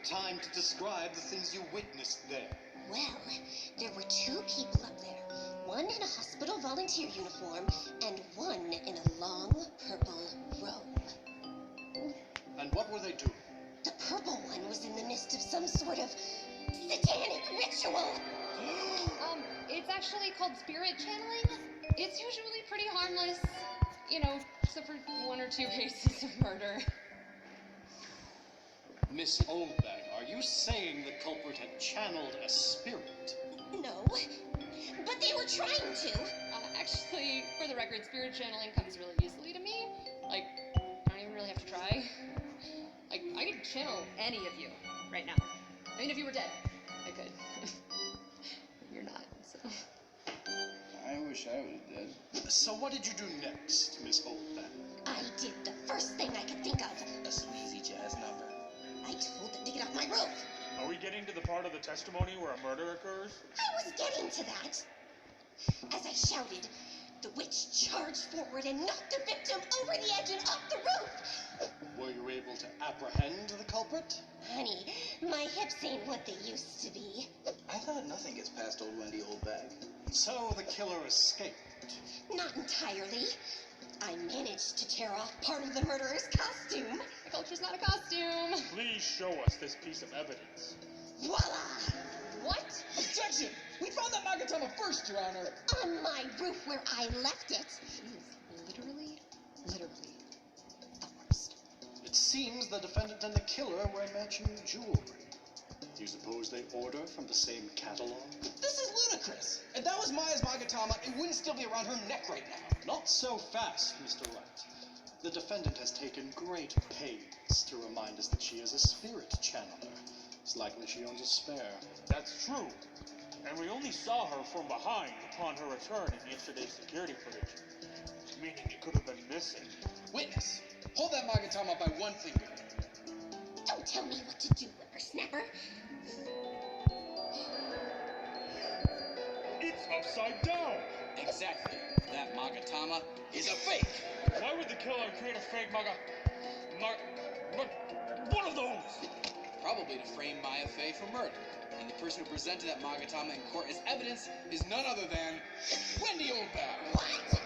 time to describe the things you witnessed there. Well, there were two people up there. One in a hospital volunteer uniform, and one in a long purple robe. And what were they doing? The purple one was in the midst of some sort of satanic ritual. It's actually called spirit channeling. It's usually pretty harmless, except for one or two cases of murder. Miss Oldbag, are you saying the culprit had channeled a spirit? No, but they were trying to. Actually, for the record, spirit channeling comes really easily to me. Like, I don't even really have to try. Like, I could channel any of you right now. I mean, if you were dead, I could. You're not, so. I wish I was dead. So what did you do next, Miss Oldbag? I did the first thing I could think of. A sleazy jazz number. I told them to get off my roof. Are we getting to the part of the testimony where a murder occurs? I was getting to that. As I shouted, the witch charged forward and knocked the victim over the edge and off the roof. Were you able to apprehend the culprit? Honey, my hips ain't what they used to be. I thought nothing gets past old Wendy Oldbag. So the killer escaped. Not entirely. I managed to tear off part of the murderer's costume. The culture's not a costume. Please show us this piece of evidence. Voila! What? Objection! We found that Magatama first, Your Honor. On my roof where I left it. She is literally the worst. It seems the defendant and the killer were matching jewelry. Do you suppose they order from the same catalog? This is ludicrous. If that was Maya's Magatama, it wouldn't still be around her neck right now. Not so fast, Mr. Wright. The defendant has taken great pains to remind us that she is a spirit channeler. It's likely she owns a spare. That's true. And we only saw her from behind upon her return in yesterday's security footage. Meaning it could have been missing. Witness, hold that Magatama by one finger. Don't tell me what to do, whippersnapper. It's upside down! Exactly. That Magatama is a fake. Why would the killer create a fake one of those? Probably to frame Maya Fey for murder. And the person who presented that Magatama in court as evidence is none other than Wendy Oldbag. What?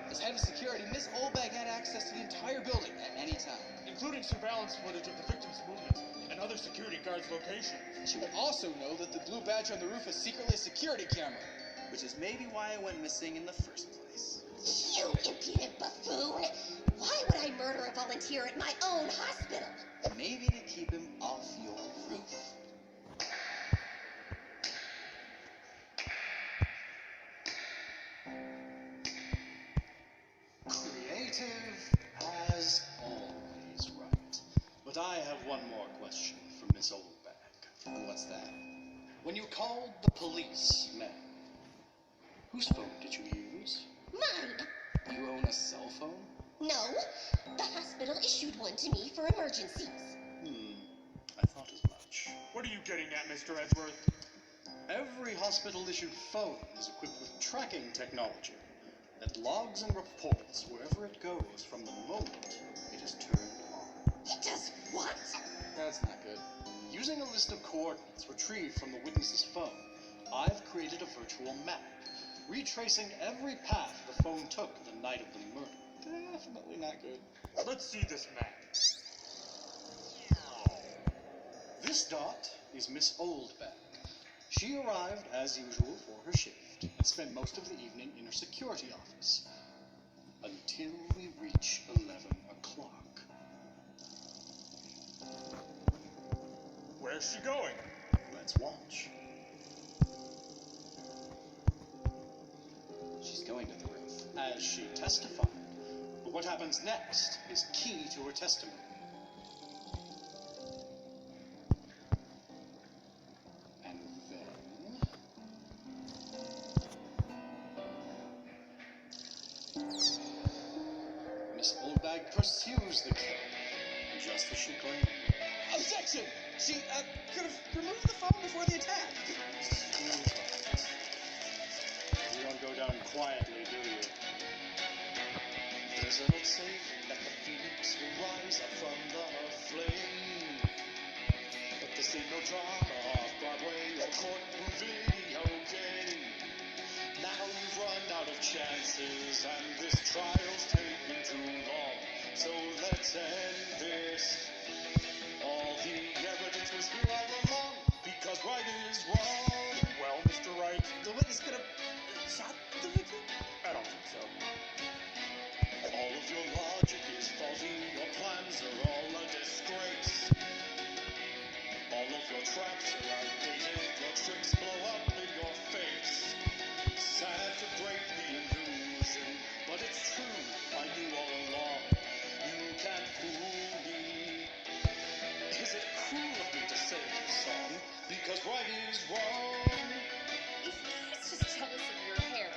As head of security, Miss Oldbag had access to the entire building at any time. Including surveillance footage of the victim's movements and other security guards' locations. She would also know that the blue badge on the roof is secretly a security camera, which is maybe why it went missing in the first place. You impudent buffoon! Why would I murder a volunteer at my own hospital? Maybe to keep him off your roof. Creative as always, right. But I have one more question for Miss Oldbag. What's that? When you called the police, ma'am, whose phone did you use? Mine. You own a cell phone? No, the hospital issued one to me for emergencies. I thought as much. What are you getting at, Mr. Edgeworth? Every hospital-issued phone is equipped with tracking technology that logs and reports wherever it goes from the moment it is turned on. It does what? That's not good. Using a list of coordinates retrieved from the witness's phone, I've created a virtual map, retracing every path the phone took the night of the murder. Definitely not good. Let's see this map. This dot is Miss Oldbag. She arrived as usual for her shift and spent most of the evening in her security office until we reach 11 o'clock. Where's she going? Let's watch. She's going to the roof. As she testified. But what happens next is key to her testimony. And then... Miss Oldbag pursues the killer, just as she claimed. Objection! She could have removed the phone before the attack. You don't go down quietly, do you? There's an old saying that the phoenix will rise up from the flame. But the This ain't no drama off Broadway or courtroom video game. Now you've run out of chances, and this trial's taking too long. So let's end this. All the evidence was here all along, because right is wrong. Well, Mr. Wright, The witness could have shot the victim? I don't think so. All of your logic is faulty, your plans are all a disgrace. All of your traps are outdated, your tricks blow up in your face. Sad to break the illusion, but it's true, I knew all along. You can't fool me. Is it cruel of me to sing this song? Because right is wrong. He's just jealous of your hair.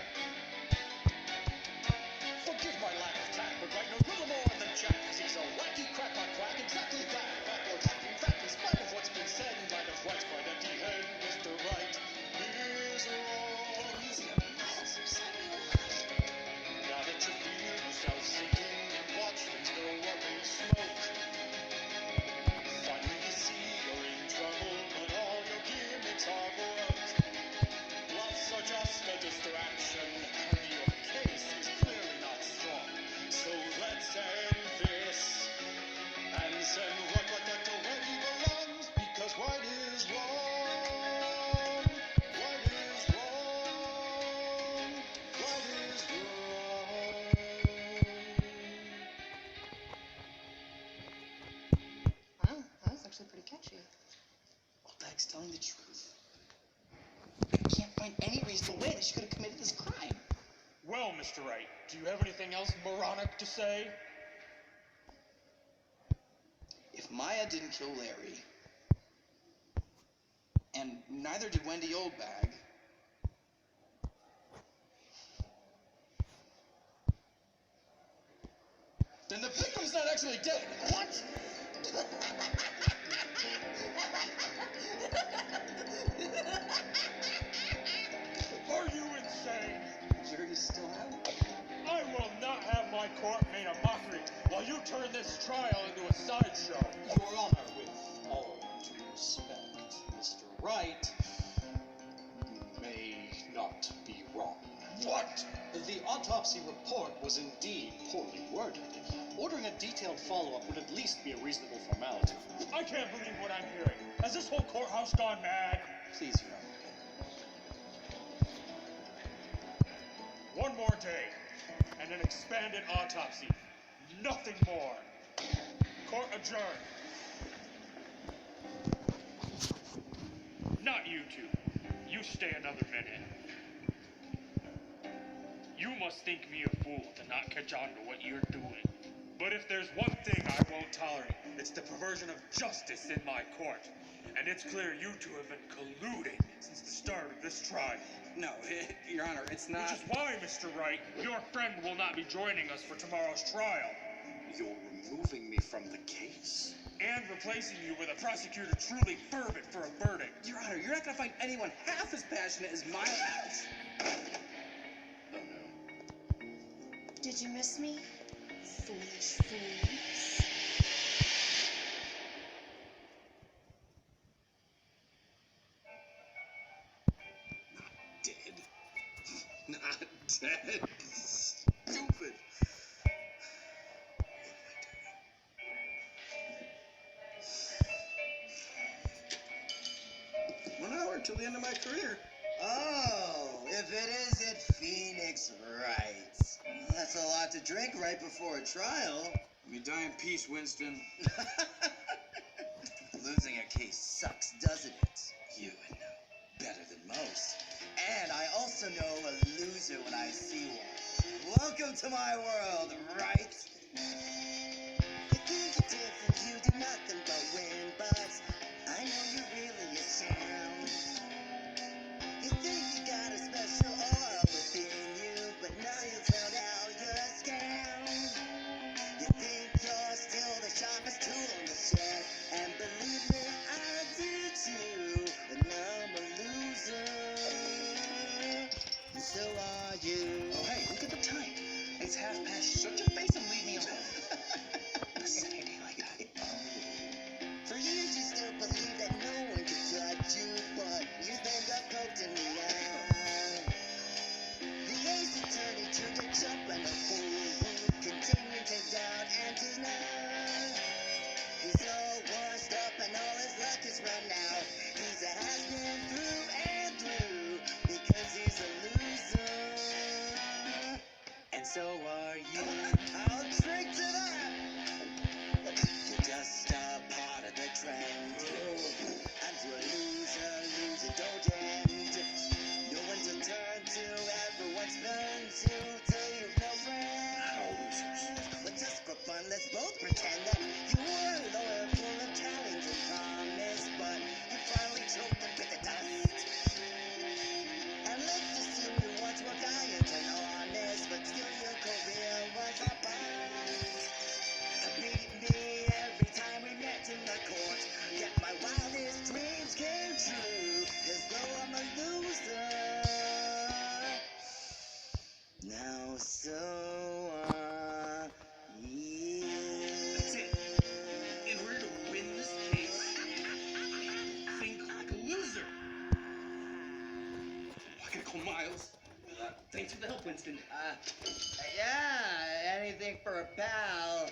Forgive my lack of tact, but right knows little more than Jack, cause he's a wacky crackpot quack, exactly that, backward hack. In fact, in spite of what's been said, in light of Wright's quite empty head, Mr. Wright is wrong. Easy on the mouth, Samuel. Now that you feel yourself sinking and watch things go up in smoke, finally you see you're in trouble, but all your gimmicks are broke. Bluffs are just a distraction, and your case is clearly not strong. So let's end this and send Ruck back to where he belongs, because right is wrong. Right is wrong. Right is wrong. Wow, that was actually pretty catchy. Oldbag's telling the truth. I can't find any reasonable way that she could have committed this crime. Well, Mr. Wright, do you have anything else moronic to say? If Maya didn't kill Larry, and neither did Wendy Oldbag, then the victim's not actually dead. What? Are you insane? Jury still have? I will not have my court made a mockery while you turn this trial into a sideshow. Your Honor, with all due respect, Mr. Wright, you may not be wrong. What? The autopsy report was indeed poorly worded. Ordering a detailed follow-up would at least be a reasonable formality. I can't believe what I'm hearing. Has this whole courthouse gone mad? Please, Your Honor. One more day, and an expanded autopsy. Nothing more. Court adjourned. Not you two. You stay another minute. You must think me a fool to not catch on to what you're doing. But if there's one thing I won't tolerate, it's the perversion of justice in my court. And it's clear you two have been colluding since the start of this trial. No, Your Honor, it's not. Which is why, Mr. Wright, your friend will not be joining us for tomorrow's trial. You're removing me from the case? And replacing you with a prosecutor truly fervent for a verdict. Your Honor, you're not gonna find anyone half as passionate as Maya is. Oh no. Did you miss me? Foolish fools. Dead. Not dead. Stupid. What am I doing? 1 hour till the end of my career. Oh, if it isn't Phoenix Wright. That's a lot to drink right before a trial. Let me die in peace, Winston. Losing a case sucks, doesn't it? You would know better than most. And I also know a loser when I see one. Welcome to my world, right? You think you're different, you do nothing but win, but I know you're really a sham. You think you got a special aura within you, but now you found out you're a scam. You think you're still the sharpest tool in the shed, and believe me, I do too, but now I'm a loser. And so are you. Oh, hey, look at the time. It's 1:30. Shut your face and leave me alone. so are you. I'll drink to that. You're just a part of the trend. And to a loser, losing don't end. No one to turn to, everyone's learned to till you've no friends. But just for fun, let's both pretend that you were a lawyer full of challenge and promise, but you finally choked and bit the dust. And let's assume you once were valiant and honest, but still your career was a bust. Beat me every time we met in the court, yet my wildest dreams came true, as though I'm a loser. Now so are you. That's it. In order to win this case, think like a loser. I can call Miles. Thanks for the help, Winston. Yeah, anything for a pal.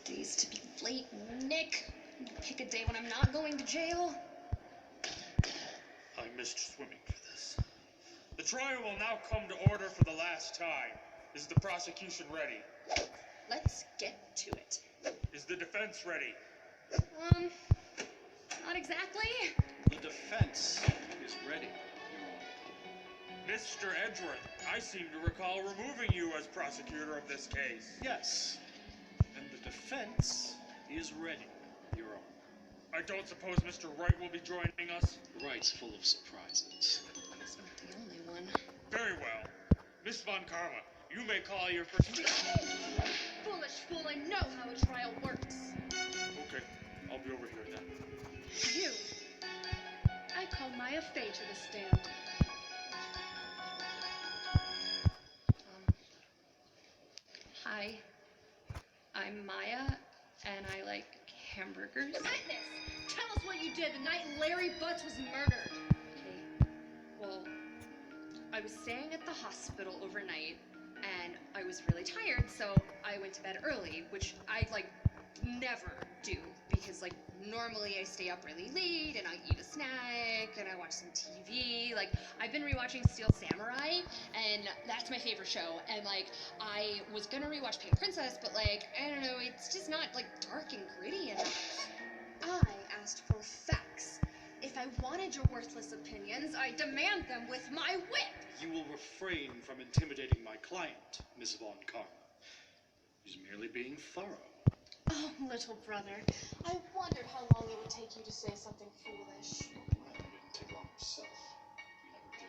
Days to be late, Nick. Pick a day when I'm not going to jail. I missed swimming for this. The trial will now come to order for the last time. Is the prosecution ready? Let's get to it. Is the defense ready? Not exactly. The defense is ready, Your Honor. Mr. Edgeworth, I seem to recall removing you as prosecutor of this case. Yes, and the defense is ready, Your Honor. I don't suppose Mr. Wright will be joining us? Wright's full of surprises. He's not the only one. Very well. Miss Von Karma, you may call your first... Foolish fool, I know how a trial works. Okay, I'll be over here then. You. I call Maya Fey to the stand. Hi. I'm Maya, and I like hamburgers. Witness! Tell us what you did the night Larry Butts was murdered. Okay. Well, I was staying at the hospital overnight, and I was really tired, so I went to bed early, which I, never do, because, normally I stay up really late, and I eat a snack, and I watch some TV. I've been rewatching Steel Samurai, and that's my favorite show, and, I was gonna rewatch Pink Princess, but, I don't know, it's just not, dark and gritty enough. I asked for facts. If I wanted your worthless opinions, I demand them with my whip. You will refrain from intimidating my client, Miss Von Karma. He's merely being thorough. Oh, little brother, I wondered how long it would take you to say something foolish. Well, it didn't take long yourself. You never do.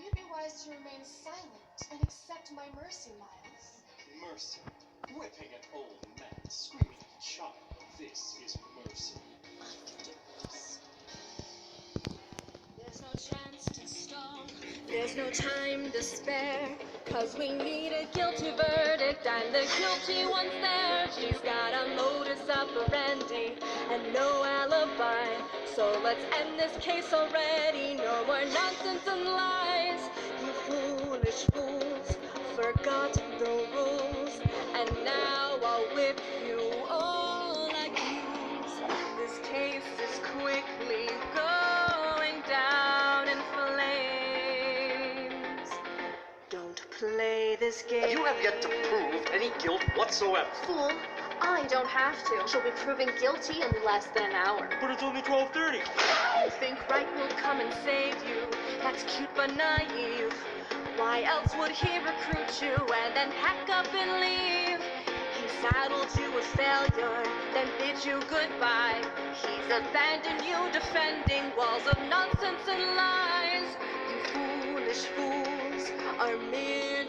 You'd be wise to remain silent and accept my mercy, Miles. Mercy. Whipping an old man, screaming at a child. This is mercy. I can do this. There's no chance to stall. There's no time to spare. 'Cause we need a guilty verdict, and the guilty one's there. She's got a modus operandi and no alibi. So let's end this case already. No more nonsense and lies. You foolish fools forgot the rules, and now I'll whip you all like these. This case is quickly going down in flames. Don't play this game. You have yet to prove any guilt whatsoever. Fool, I don't have to. She'll be proven guilty in less than an hour. But it's only 12:30. You think Wright will come and save you? That's cute but naive. Why else would he recruit you and then pack up and leave? He saddled you with failure, then bid you goodbye. He's abandoned you defending walls of nonsense and lies. You foolish fools are merely